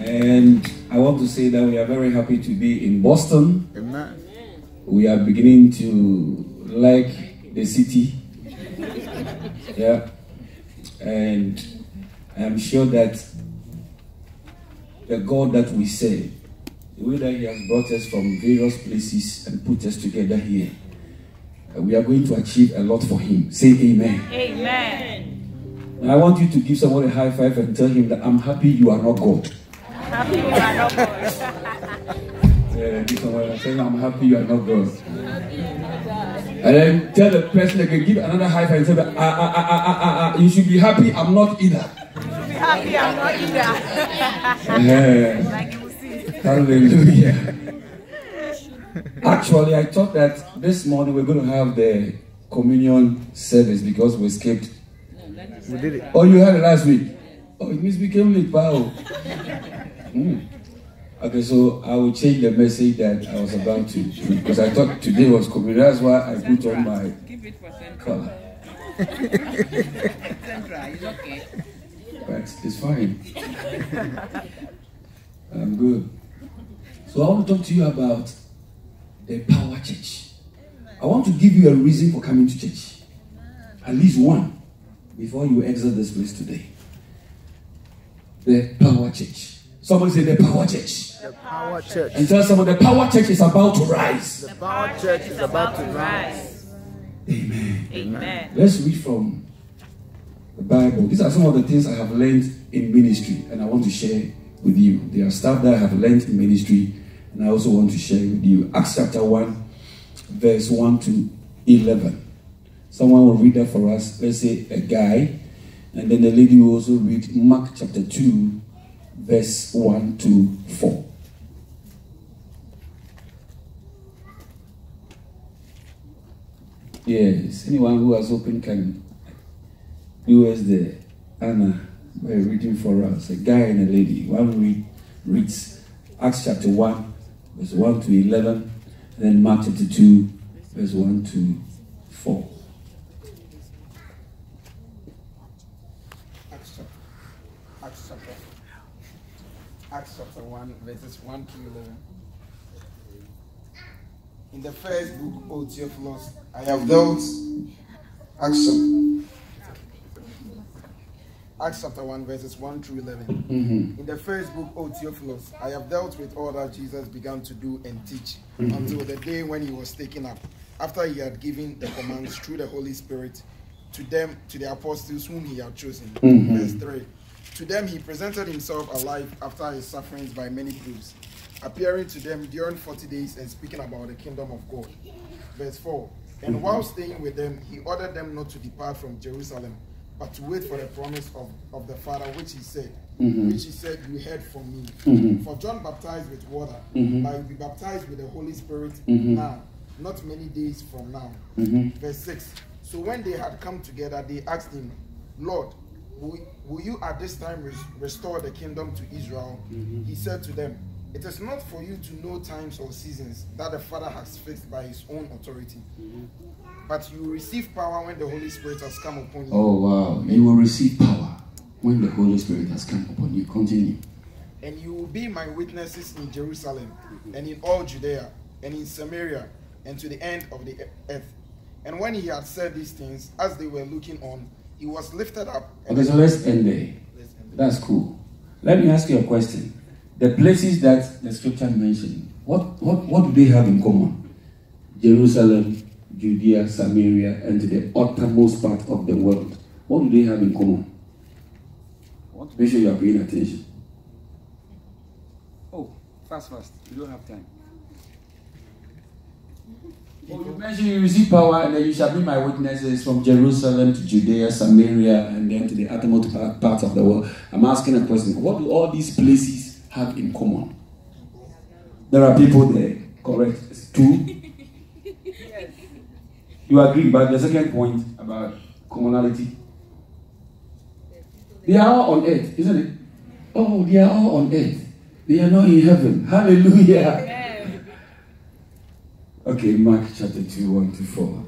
And I want to say that we are very happy to be in Boston. Amen. We are beginning to like the city. Yeah. And I'm sure that the God that we serve, the way that He has brought us from various places and put us together here, we are going to achieve a lot for Him. Say amen. Amen. And I want you to give somebody a high five and tell him that I'm happy you are not God. Happy you are not God. Give someone and say, I'm happy you are not God. And then tell the person again, give another high five and say, you should be happy I'm not either. You should be happy I'm not either. Like you will see. Hallelujah. Actually, I thought that this morning we're going to have the communion service because we skipped. We did it. Oh, you had it last week? Oh, it means we came late, wow. Okay, so I will change the message that I was about to, because I thought today was communion. That's why I put on my color. Central, it's okay. But it's fine. I'm good. So I want to talk to you about the Power Church. I want to give you a reason for coming to church. At least one. Before you exit this place today. The Power Church. Somebody say the Power Church. The Power Church. And tell someone the Power Church is about to rise. The Power Church is about to rise. Amen. Amen. Let's read from the Bible. These are some of the things I have learned in ministry and I want to share with you. There are stuff that I have learned in ministry and I also want to share with you. Acts chapter 1, verse 1 to 11. Someone will read that for us. Let's say a guy. And then the lady will also read Mark chapter 2, verse 1 to 4. Yes, anyone who has opened can do as the Anna by reading for us. A guy and a lady. One reads Acts chapter 1, verse 1 to 11. And then Mark chapter 2, verse 1 to 4. Acts chapter 1, verses 1 to 11. In the first book, O Theophilus, I have dealt. Acts chapter 1, verses 1 through 11. In the first book, O Theophilus, I have dealt with all that Jesus began to do and teach until the day when he was taken up, after he had given the commands through the Holy Spirit to them, to the apostles whom he had chosen. Verse 3. To them he presented himself alive after his sufferings by many proofs, appearing to them during 40 days and speaking about the kingdom of God. Verse 4. And while staying with them, he ordered them not to depart from Jerusalem, but to wait for the promise of the Father, which he said, you heard from me. For John baptized with water, but you will be baptized with the Holy Spirit now, not many days from now. Verse 6. So when they had come together, they asked him, Lord, will you at this time restore the kingdom to Israel? He said to them, it is not for you to know times or seasons that the Father has fixed by his own authority. But you will receive power when the Holy Spirit has come upon you. Oh wow. You will receive power when the Holy Spirit has come upon you. Continue. And you will be my witnesses in Jerusalem and in all Judea and in Samaria and to the end of the earth. And when he had said these things, as they were looking on, he was lifted up. Okay, so let's end there. That's cool. Let me ask you a question. The places that the scripture mentioned, what do they have in common? Jerusalem, Judea, Samaria, and to the uttermost part of the world. What do they have in common? I want to make sure you are paying attention. Oh, fast. You don't have time. Oh, you mentioned you receive power and then you shall be my witnesses from Jerusalem to Judea, Samaria, and then to the uttermost part of the world. I'm asking a question. What do all these places have in common? There are people there, correct? It's two. Yes. You agree, but the second point about commonality. They are all on earth, isn't it? Oh, they are all on earth. They are not in heaven. Hallelujah. Yes. Okay, Mark chapter 2, 1 to 4.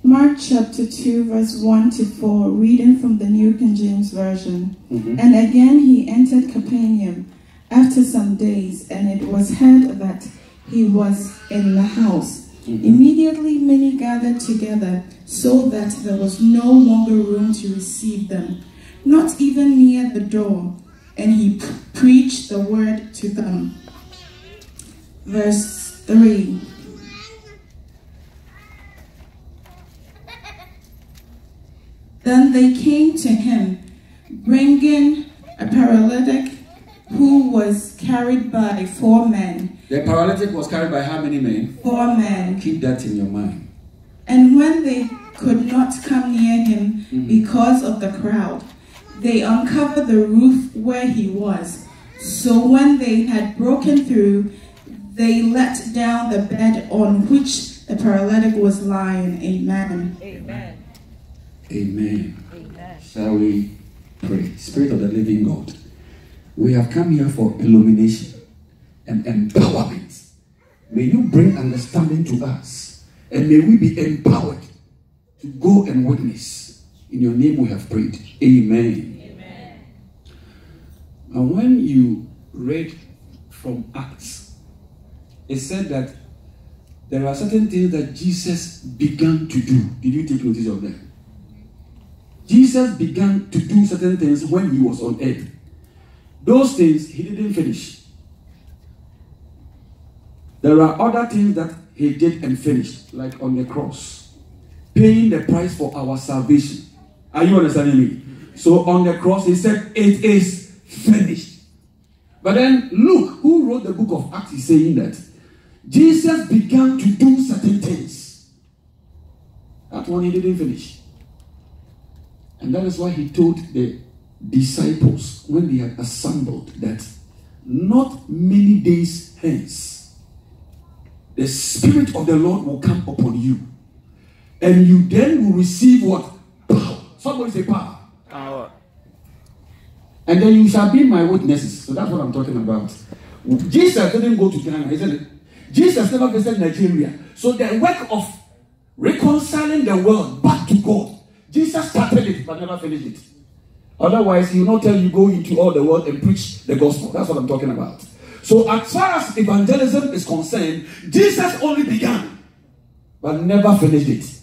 Mark chapter 2, verse 1 to 4, reading from the New King James Version. Mhm. And again he entered Capernaum after some days, and it was heard that he was in the house. Immediately many gathered together, so that there was no longer room to receive them, not even near the door, and he preached the word to them. Verse 3. Then they came to him, bringing a paralytic who was carried by 4 men. The paralytic was carried by how many men? 4 men. Keep that in your mind. And when they could not come near him because of the crowd, they uncovered the roof where he was. So when they had broken through, they let down the bed on which the paralytic was lying. Amen. Amen. Amen. Amen. Shall we pray? Spirit of the living God, we have come here for illumination and empowerment. May you bring understanding to us, and may we be empowered to go and witness. In your name we have prayed. Amen. Amen. And when you read from Acts, it said that there are certain things that Jesus began to do. Did you take notice of that? Jesus began to do certain things when he was on earth. Those things he didn't finish. There are other things that he did and finished, like on the cross, paying the price for our salvation. Are you understanding me? So on the cross he said, it is finished. But then Luke, who wrote the book of Acts, is saying that Jesus began to do certain things. That one he didn't finish. And that is why he told the disciples when they had assembled that not many days hence the Spirit of the Lord will come upon you, and you then will receive what? Power. Somebody say power. Power. And then you shall be my witnesses. So that's what I'm talking about. Jesus didn't go to Ghana, isn't it? Jesus never visited Nigeria. So the work of reconciling the world back to God, Jesus started it but never finished it. Otherwise, he will not tell you go into all the world and preach the gospel. That's what I'm talking about. So as far as evangelism is concerned, Jesus only began but never finished it.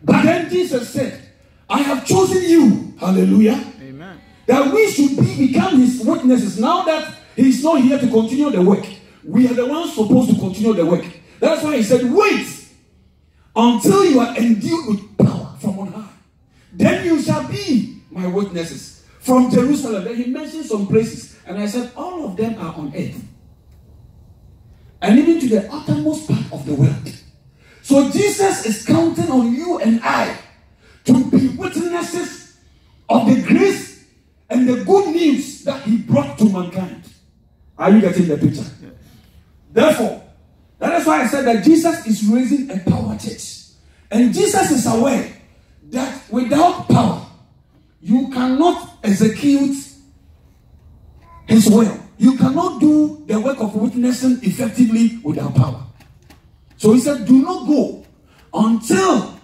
But then Jesus said, I have chosen you, hallelujah, Amen. that we should become his witnesses. Now that he's not here to continue the work, we are the ones supposed to continue the work. That's why he said, wait until you are endued with power from on high. Then you shall be my witnesses from Jerusalem. Then he mentioned some places, and I said all of them are on earth, and even to the uttermost part of the world. So Jesus is counting on you and I to be witnesses of the grace and the good news that he brought to mankind. Are you getting the picture? Yes. Therefore, that is why I said that Jesus is raising a power church. And Jesus is aware that without power, you cannot execute his will. You cannot do the work of witnessing effectively without power. So he said, do not go until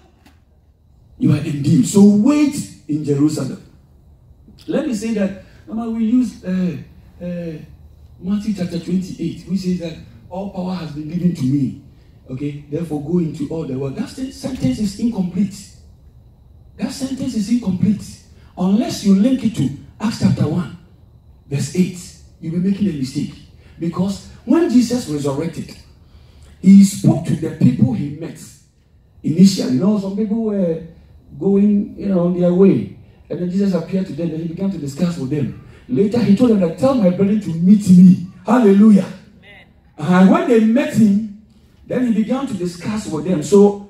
you are endued. So wait in Jerusalem. Let me say that we use Matthew chapter 28, which says that all power has been given to me. Okay, therefore go into all the world. That sentence is incomplete. That sentence is incomplete. Unless you link it to Acts chapter 1, verse 8, you'll be making a mistake. Because when Jesus resurrected, he spoke to the people he met initially. Some people were going, on their way. And then Jesus appeared to them and he began to discuss with them. Later, he told them that, tell my brethren to meet me. Hallelujah. Amen. And when they met him, then he began to discuss with them. So,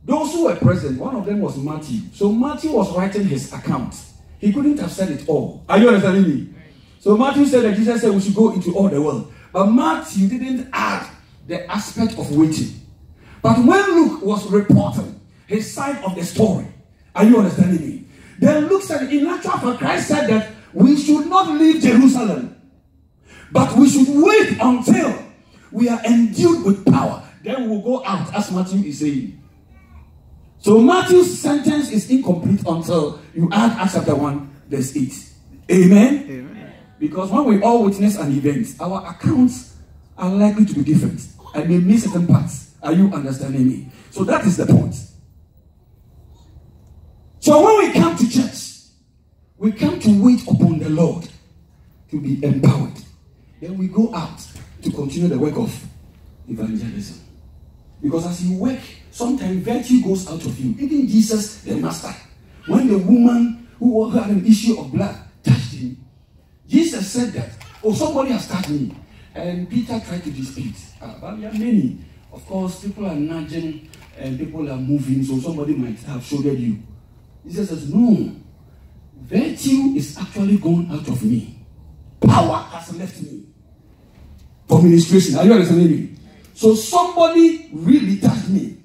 those who were present, one of them was Matthew. So, Matthew was writing his account. He couldn't have said it all. Are you understanding me? So, Matthew said that Jesus said we should go into all the world. But Matthew didn't add the aspect of waiting. But when Luke was reporting his side of the story, are you understanding me? Then Luke said, in actual fact, Christ said that we should not leave Jerusalem, but we should wait until we are endued with power. Then we'll go out, as Matthew is saying. So Matthew's sentence is incomplete until you add Acts chapter 1, verse 8. Amen? Amen. Because when we all witness an event, our accounts are likely to be different. I may miss certain parts. Are you understanding me? So that is the point. So when we come to church, we come to wait upon the Lord to be empowered. Then we go out to continue the work of evangelism. Because as you work, sometimes virtue goes out of you. Even Jesus, the master, when the woman who had an issue of blood touched him, Jesus said that, oh, somebody has touched me. And Peter tried to dispute. But there are many. Of course, people are nudging and people are moving, so somebody might have shouldered you. Jesus says, no. Virtue is actually gone out of me. Power has left me for ministration. Are you understanding me? So somebody really touched me.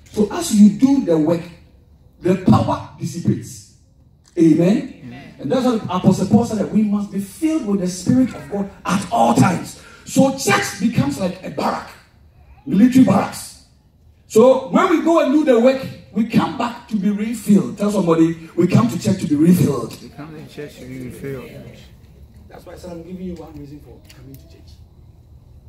So as you do the work, the power dissipates. Amen? Amen. And that's what Apostle Paul said, that we must be filled with the Spirit of God at all times. So church becomes like a barrack, military barracks. So when we go and do the work, we come back to be refilled. Tell somebody, we come to church to be refilled. We come to church to be refilled. That's why I said I'm giving you one reason for coming to church.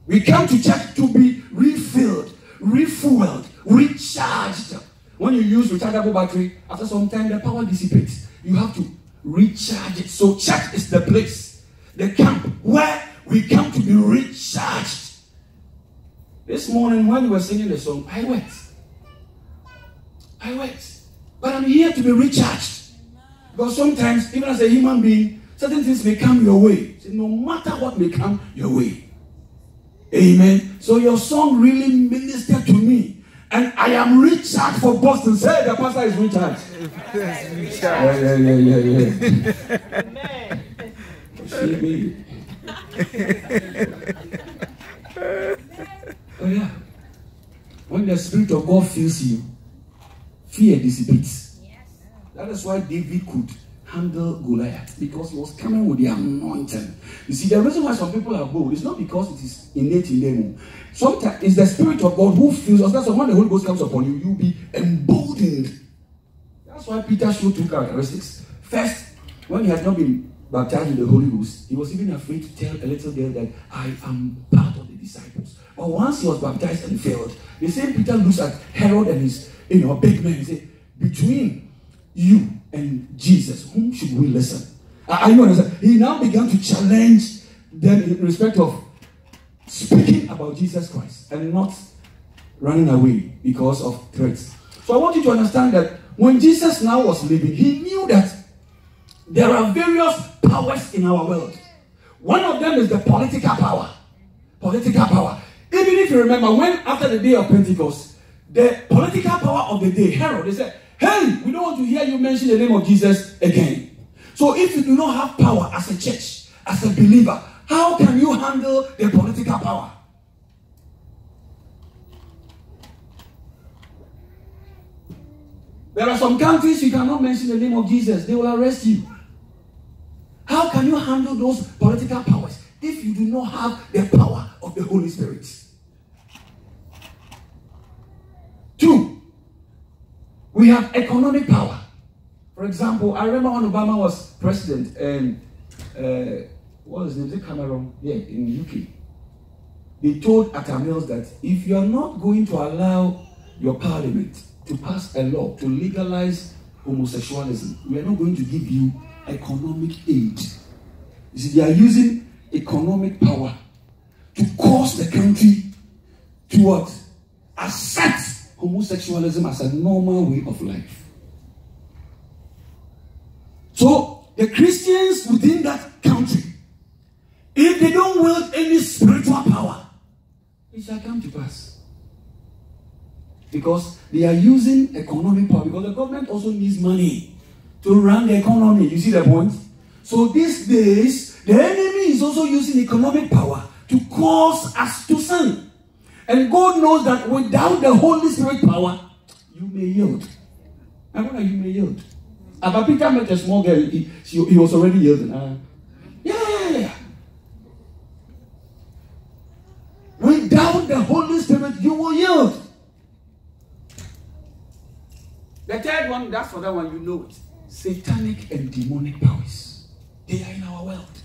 We come to church to be refilled, refueled, recharged. When you use rechargeable battery, after some time the power dissipates. You have to recharge it. So church is the place, the camp where we come to be recharged. This morning when we were singing the song, I went. But I'm here to be recharged. Because sometimes, even as a human being, certain things may come your way. So no matter what may come your way. Amen. So your song really ministered to me. And I am recharged for Boston. Say the pastor is recharged. Yeah. Amen. Oh yeah. When the Spirit of God fills you, fear dissipates. Yes. That is why David could handle Goliath, because he was coming with the anointing. You see, the reason why some people are bold is not because it is innate in them. Sometimes it's the Spirit of God who fills us. That's why when the Holy Ghost comes upon you, you'll be emboldened. That's why Peter showed two characteristics. First, when he had not been baptized with the Holy Ghost, he was even afraid to tell a little girl that I am part of the disciples. But once he was baptized and failed, the same Peter looks at Herod and his big men and say, between you and Jesus, whom should we listen? Are you understand? He now began to challenge them in respect of speaking about Jesus Christ and not running away because of threats. So I want you to understand that when Jesus now was living, he knew that there are various powers in our world. One of them is the political power. Political power. Even if you remember, when after the day of Pentecost, the political power of the day, Herod, they said, hey, we don't want to hear you mention the name of Jesus again. So if you do not have power as a church, as a believer, how can you handle the political power? There are some countries you cannot mention the name of Jesus. They will arrest you. How can you handle those political powers if you do not have the power of the Holy Spirit? 2, we have economic power. For example, I remember when Obama was president and what was his name? Cameron? Yeah, in the UK. They told Atta Mills that if you are not going to allow your parliament to pass a law to legalize homosexualism, we are not going to give you economic aid. You see, they are using economic power to cause the country to what? Accept homosexualism as a normal way of life. So, the Christians within that country, if they don't wield any spiritual power, it shall come to pass. Because they are using economic power. Because the government also needs money to run the economy. You see the point? So these days, the enemy is also using economic power to cause us to sin. And God knows that without the Holy Spirit power, you may yield. I wonder you may yield. But Peter met a small girl. He was already yielding. Yeah. Without the Holy Spirit, you will yield. The third one, that's for that one, you know it. Satanic and demonic powers. They are in our world.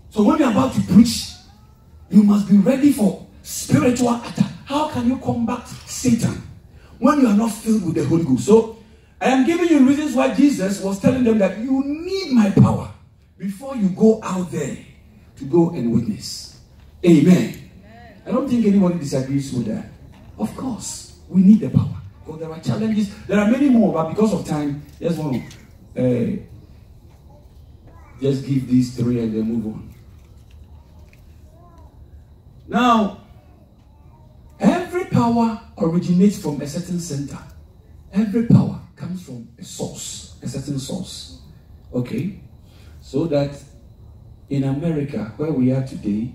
So when you're about to preach, you must be ready for spiritual attack. How can you combat Satan when you are not filled with the Holy Ghost? So I am giving you reasons why Jesus was telling them that you need my power before you go out there to go and witness. Amen. I don't think anybody disagrees with that. Of course, we need the power. Because there are challenges. There are many more, but because of time, just want to just give these three and then move on. Now, every power originates from a certain center. Every power comes from a source, a certain source. Okay? So that in America, where we are today,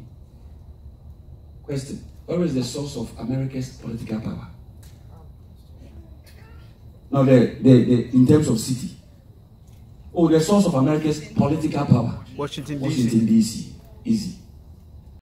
question, where is the source of America's political power? Now, in terms of city. Oh, the source of America's political power. Washington, D.C. Easy.